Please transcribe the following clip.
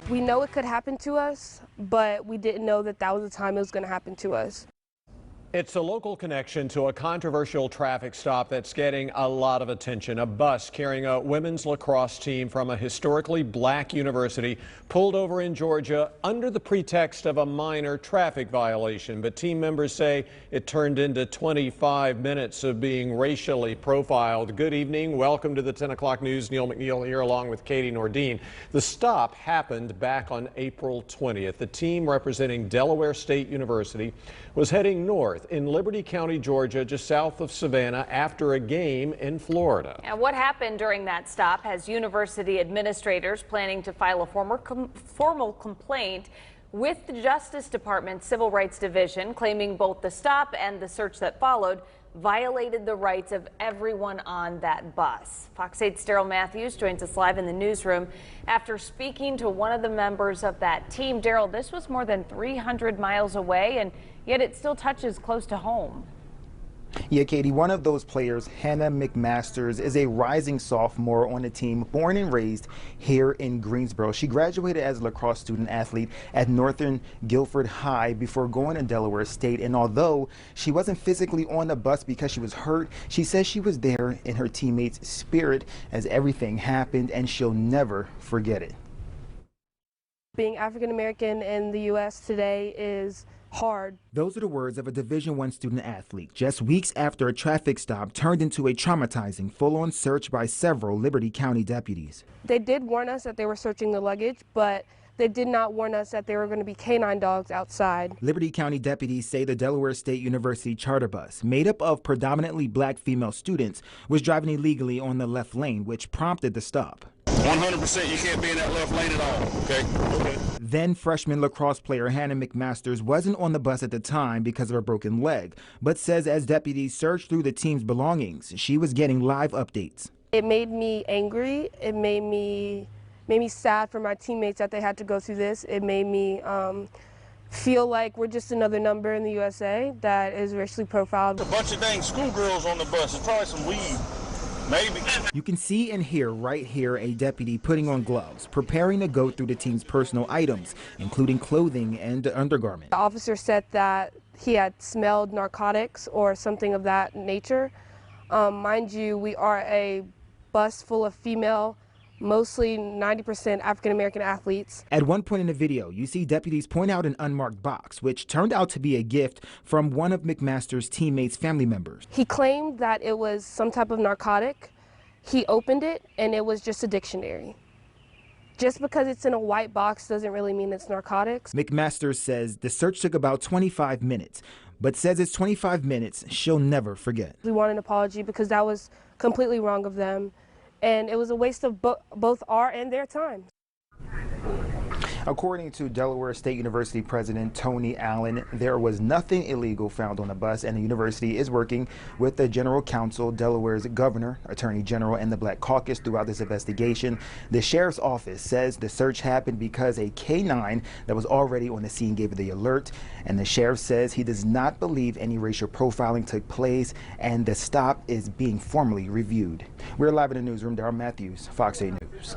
We know it could happen to us, but we didn't know that that was the time it was going to happen to us. It's a local connection to a controversial traffic stop that's getting a lot of attention. A bus carrying a women's lacrosse team from a historically black university pulled over in Georgia under the pretext of a minor traffic violation. But team members say it turned into 25 minutes of being racially profiled. Good evening. Welcome to the 10 o'clock news. Neil McNeil here along with Katie Nordine. The stop happened back on April 20th. The team representing Delaware State University was heading north in Liberty County, Georgia, just south of Savannah, after a game in Florida. And what happened during that stop has university administrators planning to file a formal complaint with the Justice Department Civil Rights Division, claiming both the stop and the search that followed violated the rights of everyone on that bus. Fox 8's Daryl Matthews joins us live in the newsroom after speaking to one of the members of that team. Daryl, this was more than 300 miles away, and yet it still touches close to home. Yeah, Katie, one of those players, Hannah McMasters, is a rising sophomore on the team, born and raised here in Greensboro. She graduated as a lacrosse student athlete at Northern Guilford High before going to Delaware State. And although she wasn't physically on the bus because she was hurt, she says she was there in her teammates' spirit as everything happened, and she'll never forget it. Being African American in the U.S. today is hard. Those are the words of a Division I student athlete just weeks after a traffic stop turned into a traumatizing full-on search by several Liberty County deputies. They did warn us that they were searching the luggage, but they did not warn us that there were going to be canine dogs outside. Liberty County deputies say the Delaware State University charter bus, made up of predominantly black female students, was driving illegally on the left lane, which prompted the stop. 100% you can't be in that left lane at all, okay? Then freshman lacrosse player Hannah McMasters wasn't on the bus at the time because of a broken leg, but says as deputies searched through the team's belongings, she was getting live updates. It made me angry. It made me sad for my teammates that they had to go through this. It made me feel like we're just another number in the USA that is racially profiled. A bunch of dang schoolgirls on the bus. It's probably some weed. Maybe. You can see and hear right here a deputy putting on gloves, preparing to go through the team's personal items, including clothing and undergarments. The officer said that he had smelled narcotics or something of that nature. Mind you, we are a bus full of female, mostly 90% African-American athletes. At one point in the video, you see deputies point out an unmarked box, which turned out to be a gift from one of McMasters' teammates' family members. He claimed that it was some type of narcotic. He opened it, and it was just a dictionary. Just because it's in a white box doesn't really mean it's narcotics. McMasters says the search took about 25 minutes, but says it's 25 minutes she'll never forget. We want an apology because that was completely wrong of them. And it was a waste of both our and their time. According to Delaware State University President Tony Allen, there was nothing illegal found on the bus, and the university is working with the General Counsel, Delaware's governor, attorney general, and the Black Caucus throughout this investigation. The sheriff's office says the search happened because a K-9 that was already on the scene gave the alert, and the sheriff says he does not believe any racial profiling took place, and the stop is being formally reviewed. We're live in the newsroom. Daryl Matthews, Fox 8 News.